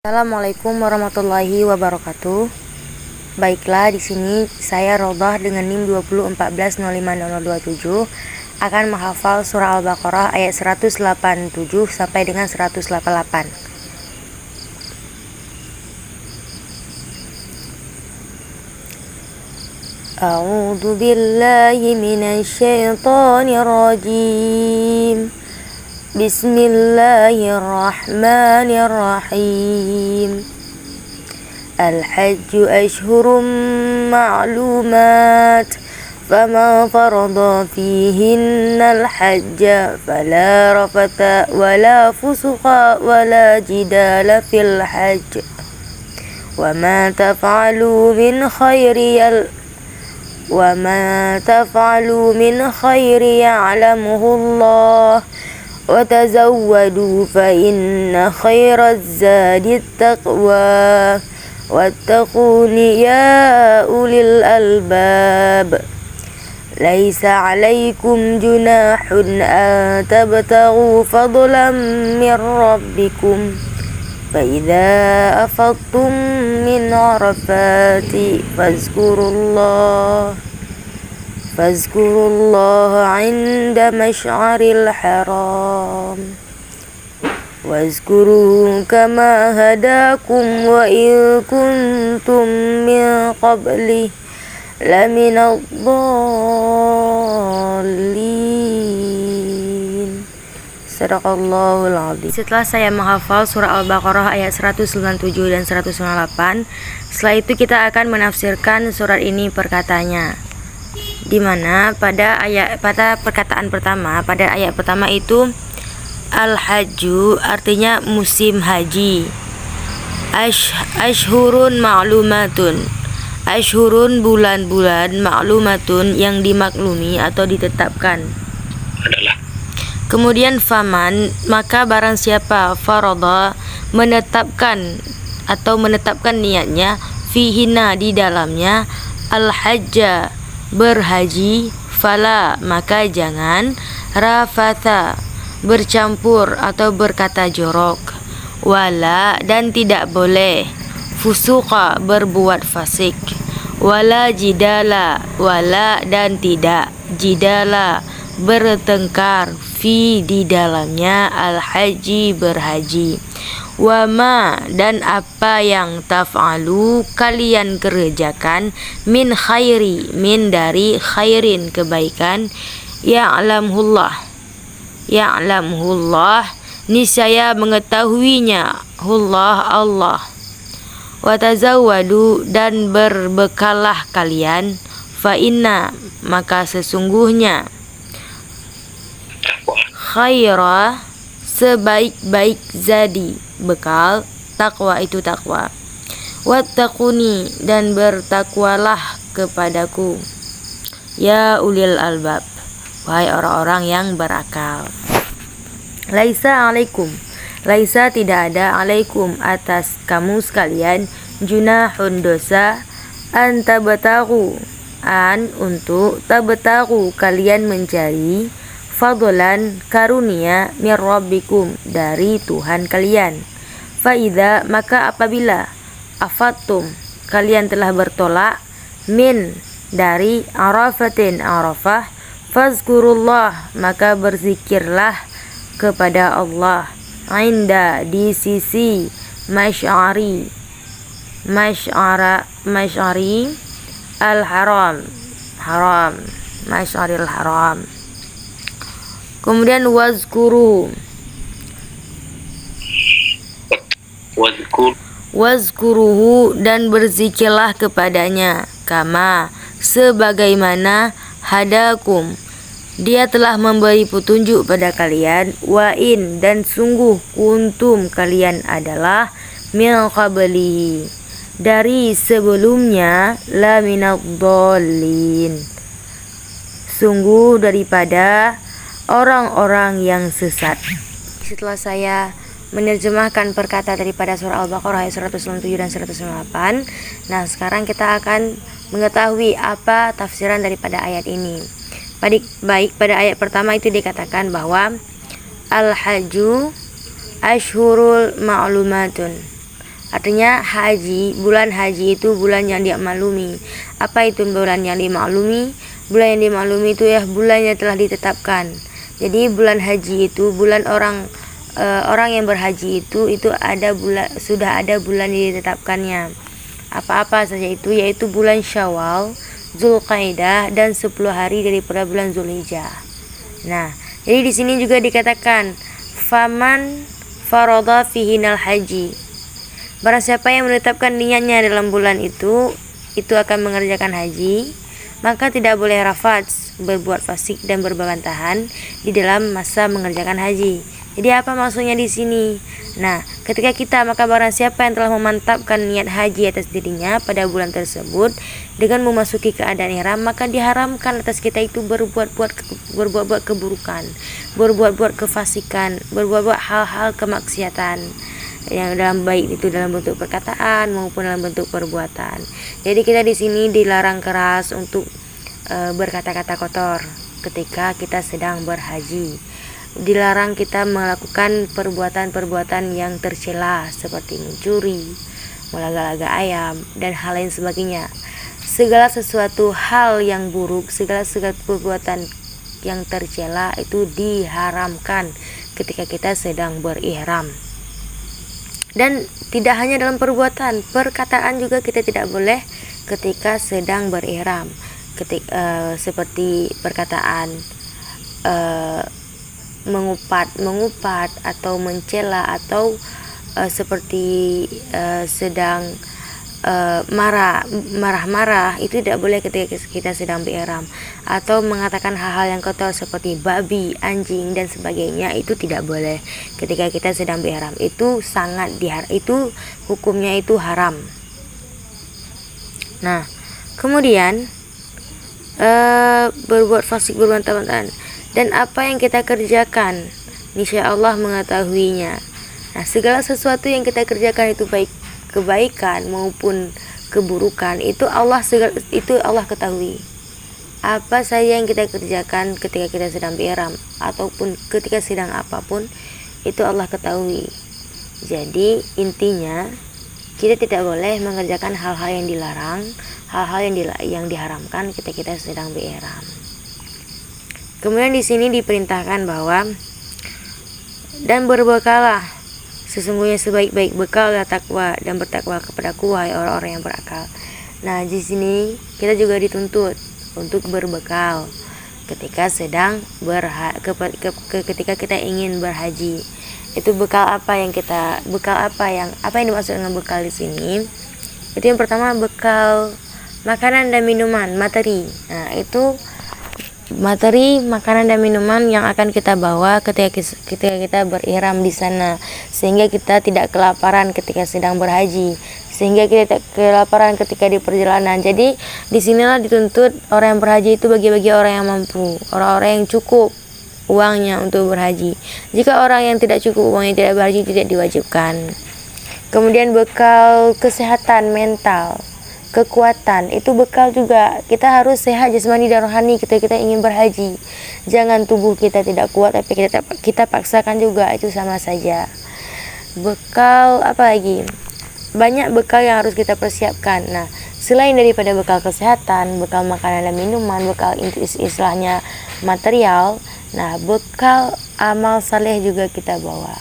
Assalamualaikum warahmatullahi wabarakatuh. Baiklah, di sini saya Rodah dengan NIM 2014050027 akan menghafal surah Al-Baqarah ayat 187 sampai dengan 188. A'udzu billahi minasy syaithanir rajim. Bismillahirrahmanirrahim. Al-hajju ashhurum ma'lumat, faman farada fihinna al-hajja fala rafata wala fusuqa wala jidala fil hajj. Wa ma taf'alu min khairi ya'lamuhu Allah. وتزودوا فإن خير الزاد التقوى واتقون يا أولي الألباب ليس عليكم جناح أن تبتغوا فضلا من ربكم فإذا أفضتم من عرفات فاذكروا الله عند مشعر الحرام واذكروه كما هداكم وإن كنتم من قبله لمن الضالين. Sadaqallahul Adzim. Setelah saya menghafal surah Al-Baqarah ayat 197 dan 198, setelah itu kita akan menafsirkan surat ini perkatanya. Di mana pada perkataan pertama, pada ayat pertama itu al-hajju artinya musim haji. Ashhurun ma'lumatun. Ashhurun bulan-bulan, ma'lumatun yang dimaklumi atau ditetapkan. Kemudian faman, maka barang siapa farada menetapkan niatnya fihina di dalamnya al-hajja berhaji, fala maka jangan rafatha bercampur atau berkata jorok, wala dan tidak boleh fusuqa berbuat fasik, wala jidala wala dan tidak jidala bertengkar fi di dalamnya al-haji berhaji. Wama dan apa yang taf'alu kalian kerjakan min khairi dari khairin kebaikan ya'lamhullah niscaya mengetahuinya Allah. Wa tazawwadu dan berbekalah kalian fa inna maka sesungguhnya khaira sebaik-baik zadi bekal takwa itu takwa. Wattaquni dan bertakwalah kepadaku ya ulil albab wahai orang-orang yang berakal. Laisa alaikum, laisa tidak ada alaikum atas kamu sekalian junahun dosa an tabtagu untuk tabtagu kalian mencari fadlan karunia mir rabbikum dari Tuhan kalian. Faida maka apabila afattum kalian telah bertolak min dari arafatin arafah fazkurullah maka berzikirlah kepada Allah inda di sisi masy'ari al-haram masy'aril haram. Kemudian wazkuruhu dan berzikirlah kepadanya kama sebagaimana hadakum dia telah memberi petunjuk pada kalian wa in dan sungguh kuntum kalian adalah min qablihi dari sebelumnya la minadh-dhallin sungguh daripada orang-orang yang sesat. Setelah saya menerjemahkan perkata daripada surah Al-Baqarah ayat 197 dan 198, nah sekarang kita akan mengetahui apa tafsiran daripada ayat ini. Baik, pada ayat pertama itu dikatakan bahwa al-hajju ashhurul ma'lumatun. Artinya bulan haji itu bulan yang dimaklumi. Apa itu bulan yang dimaklumi? Bulan yang dimaklumi itu ya bulan yang telah ditetapkan. Jadi bulan haji itu bulan orang yang berhaji itu sudah ada bulan yang ditetapkannya. Apa-apa saja itu, yaitu bulan Syawal, Zulqaidah, dan 10 hari daripada bulan Zulhijjah. Nah, jadi di sini juga dikatakan faman faradha fihinal haji. Barang siapa yang menetapkan niatnya dalam bulan itu akan mengerjakan haji, maka tidak boleh rafats, berbuat fasik dan berbantahan di dalam masa mengerjakan haji. Jadi apa maksudnya di sini? Nah, ketika maka barang siapa yang telah memantapkan niat haji atas dirinya pada bulan tersebut dengan memasuki keadaan ihram, maka diharamkan atas kita itu berbuat keburukan, berbuat kefasikan, berbuat hal-hal kemaksiatan yang baik itu dalam bentuk perkataan maupun dalam bentuk perbuatan. Jadi kita di sini dilarang keras untuk berkata-kata kotor ketika kita sedang berhaji. Dilarang kita melakukan perbuatan-perbuatan yang tercela seperti mencuri, melaga-laga ayam, dan hal lain sebagainya. Segala sesuatu hal yang buruk, segala perbuatan yang tercela itu diharamkan ketika kita sedang berihram. Dan tidak hanya dalam perbuatan, perkataan juga kita tidak boleh ketika sedang berihram. Seperti perkataan mengupat atau mencela atau seperti sedang marah-marah, itu tidak boleh ketika kita sedang berihram. Atau mengatakan hal-hal yang kotor seperti babi, anjing, dan sebagainya, itu tidak boleh ketika kita sedang berihram. Itu itu hukumnya itu haram. Nah, kemudian berbuat fasik, berbantah-bantahan, dan apa yang kita kerjakan, niscaya Allah mengetahuinya. Nah, segala sesuatu yang kita kerjakan itu baik kebaikan maupun keburukan, itu Allah ketahui. Apa saja yang kita kerjakan ketika kita sedang berihram ataupun ketika sedang apapun, itu Allah ketahui. Jadi intinya kita tidak boleh mengerjakan hal-hal yang dilarang, hal-hal yang diharamkan ketika kita sedang berihram. Kemudian di sini diperintahkan bahwa dan berbekallah, sesungguhnya sebaik-baik bekal adalah takwa, dan bertakwa kepadaku wahai orang-orang yang berakal. Nah, di sini kita juga dituntut untuk berbekal ketika sedang ketika kita ingin berhaji. Itu apa yang dimaksud dengan bekal di sini? Itu yang pertama, bekal makanan dan minuman, materi. Nah, itu materi makanan dan minuman yang akan kita bawa ketika kita berihram di sana, sehingga kita tidak kelaparan ketika sedang berhaji, sehingga kita tidak kelaparan ketika di perjalanan. Jadi disinilah dituntut orang yang berhaji itu bagi orang yang mampu, orang-orang yang cukup uangnya untuk berhaji. Jika orang yang tidak cukup uangnya tidak berhaji, tidak diwajibkan. Kemudian bekal kesehatan mental, kekuatan, itu bekal juga. Kita harus sehat jasmani dan rohani ketika kita ingin berhaji. Jangan tubuh kita tidak kuat tapi kita paksakan juga, itu sama saja. Bekal apa lagi? Banyak bekal yang harus kita persiapkan. Nah, selain daripada bekal kesehatan, bekal makanan dan minuman, bekal istilahnya material, nah bekal amal saleh juga kita bawa.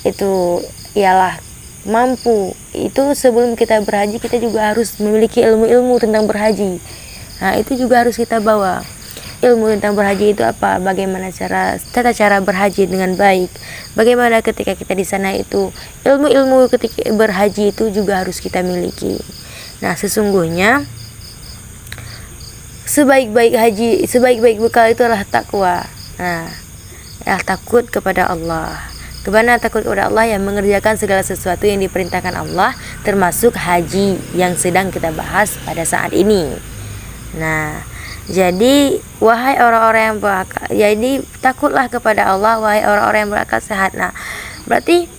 Itu ialah mampu. Itu sebelum kita berhaji, kita juga harus memiliki ilmu-ilmu tentang berhaji. Nah, itu juga harus kita bawa. Ilmu tentang berhaji itu apa? Bagaimana tata cara berhaji dengan baik. Bagaimana ketika kita di sana itu, ilmu-ilmu ketika berhaji itu juga harus kita miliki. Nah, sesungguhnya sebaik-baik bekal itu adalah takwa. Nah, takut kepada Allah. Kepada takut kepada Allah yang mengerjakan segala sesuatu yang diperintahkan Allah, termasuk haji yang sedang kita bahas pada saat ini. Nah, jadi wahai orang-orang yang berakal, jadi takutlah kepada Allah wahai orang-orang yang berakal sehat. Nah, berarti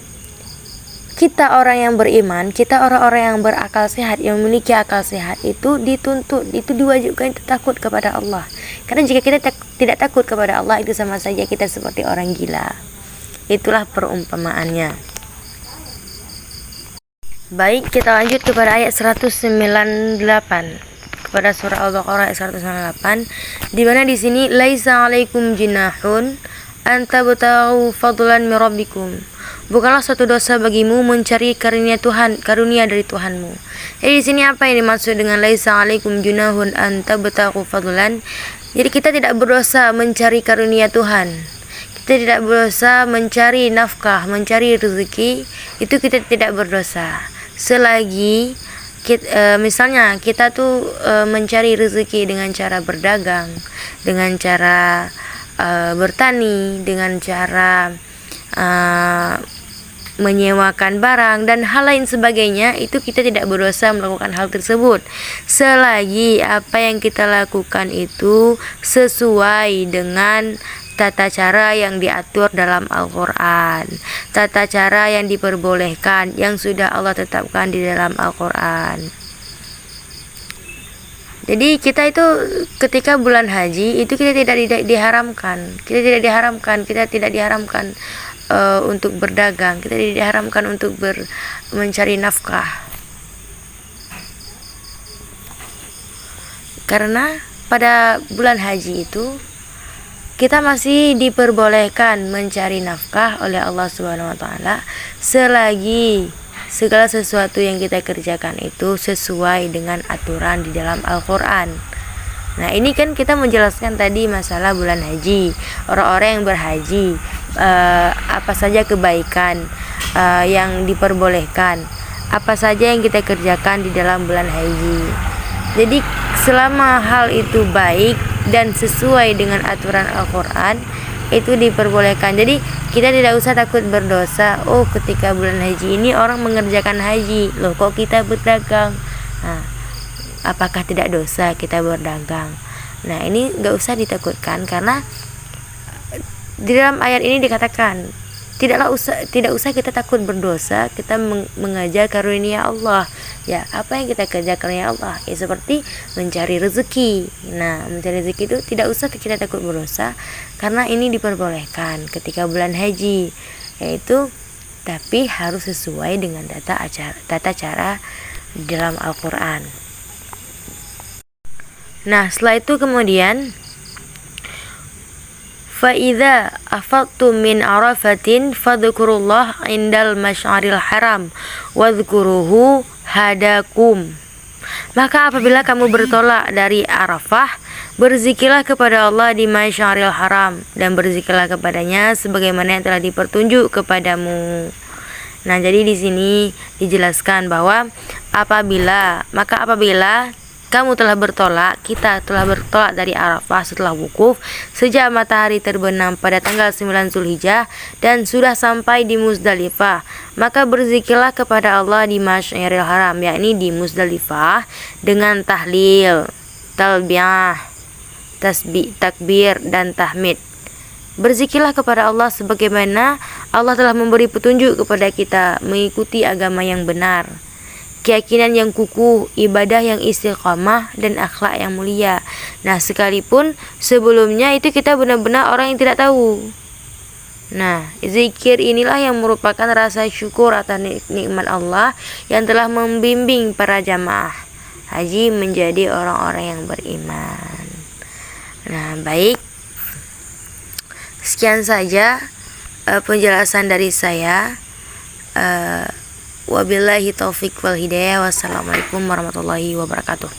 kita orang yang beriman, kita orang-orang yang berakal sehat, yang memiliki akal sehat, itu dituntut, itu diwajibkan itu takut kepada Allah. Karena jika kita tidak takut kepada Allah, itu sama saja kita seperti orang gila. Itulah perumpamaannya. Baik, kita lanjut kepada ayat 198. Kepada surah Al-Baqarah ayat 198, di mana di sini laisa alaikum jinahun anta tabtaghu fadlan min rabbikum. Bukanlah suatu dosa bagimu mencari karunia dari Tuhanmu. Jadi di sini apa yang dimaksud dengan laisa alaikum junahun anta tabtaghu fadlan? Jadi kita tidak berdosa mencari karunia Tuhan. Kita tidak berdosa mencari nafkah, mencari rezeki, itu kita tidak berdosa. Selagi misalnya kita tuh mencari rezeki dengan cara berdagang, dengan cara bertani, dengan cara menyewakan barang dan hal lain sebagainya, itu kita tidak berdosa melakukan hal tersebut selagi apa yang kita lakukan itu sesuai dengan tata cara yang diatur dalam Al-Quran, tata cara yang diperbolehkan yang sudah Allah tetapkan di dalam Al-Quran. Jadi kita itu ketika bulan haji itu kita tidak diharamkan untuk berdagang, kita tidak diharamkan untuk mencari nafkah, karena pada bulan haji itu kita masih diperbolehkan mencari nafkah oleh Allah Subhanahu wa taala selagi segala sesuatu yang kita kerjakan itu sesuai dengan aturan di dalam Al-Qur'an. Nah, ini kan kita menjelaskan tadi masalah bulan haji, orang-orang yang berhaji, apa saja kebaikan yang diperbolehkan, apa saja yang kita kerjakan di dalam bulan haji. Jadi selama hal itu baik dan sesuai dengan aturan Al-Quran, itu diperbolehkan. Jadi kita tidak usah takut berdosa. Oh, ketika bulan haji ini orang mengerjakan haji, loh kok kita berdagang? Nah, apakah tidak dosa kita berdagang? Nah, ini gak usah ditakutkan, karena di dalam ayat ini dikatakan tidak usah kita takut berdosa, kita mengejar karunia Allah. Ya, apa yang kita kerjakan karunia Allah? Ya, seperti mencari rezeki. Nah, mencari rezeki itu tidak usah kita takut berdosa, karena ini diperbolehkan ketika bulan haji, yaitu tapi harus sesuai dengan tata cara dalam Al-Quran. Nah, setelah itu kemudian فَإِذَا أَفَضْتُم مِّنْ عَرَفَةٍ فَاذْكُرُوا اللَّهَ عِندَ الْمَشْعَرِ الْحَرَامِ وَاذْكُرُوهُ هَدَاكُمْ. Maka apabila kamu bertolak dari Arafah, berzikirlah kepada Allah di Masyaril Haram, dan berzikirlah kepadanya sebagaimana yang telah dipertunjuk kepadamu. Nah, jadi di sini dijelaskan bahwa apabila kamu telah bertolak, kita telah bertolak dari Arafah setelah wukuf sejak matahari terbenam pada tanggal 9 Zulhijjah dan sudah sampai di Muzdalifah, maka berzikirlah kepada Allah di Masyaril Haram, yakni di Muzdalifah, dengan tahlil, talbiyah, tasbih, takbir dan tahmid. Berzikirlah kepada Allah sebagaimana Allah telah memberi petunjuk kepada kita mengikuti agama yang benar, keyakinan yang kukuh, ibadah yang istiqamah, dan akhlak yang mulia. Nah, sekalipun sebelumnya itu kita benar-benar orang yang tidak tahu. Nah, zikir inilah yang merupakan rasa syukur atas nikmat Allah yang telah membimbing para jamaah haji menjadi orang-orang yang beriman. Nah, baik, sekian saja penjelasan dari saya. Wabillahi taufiq wal hidayah. Wassalamualaikum warahmatullahi wabarakatuh.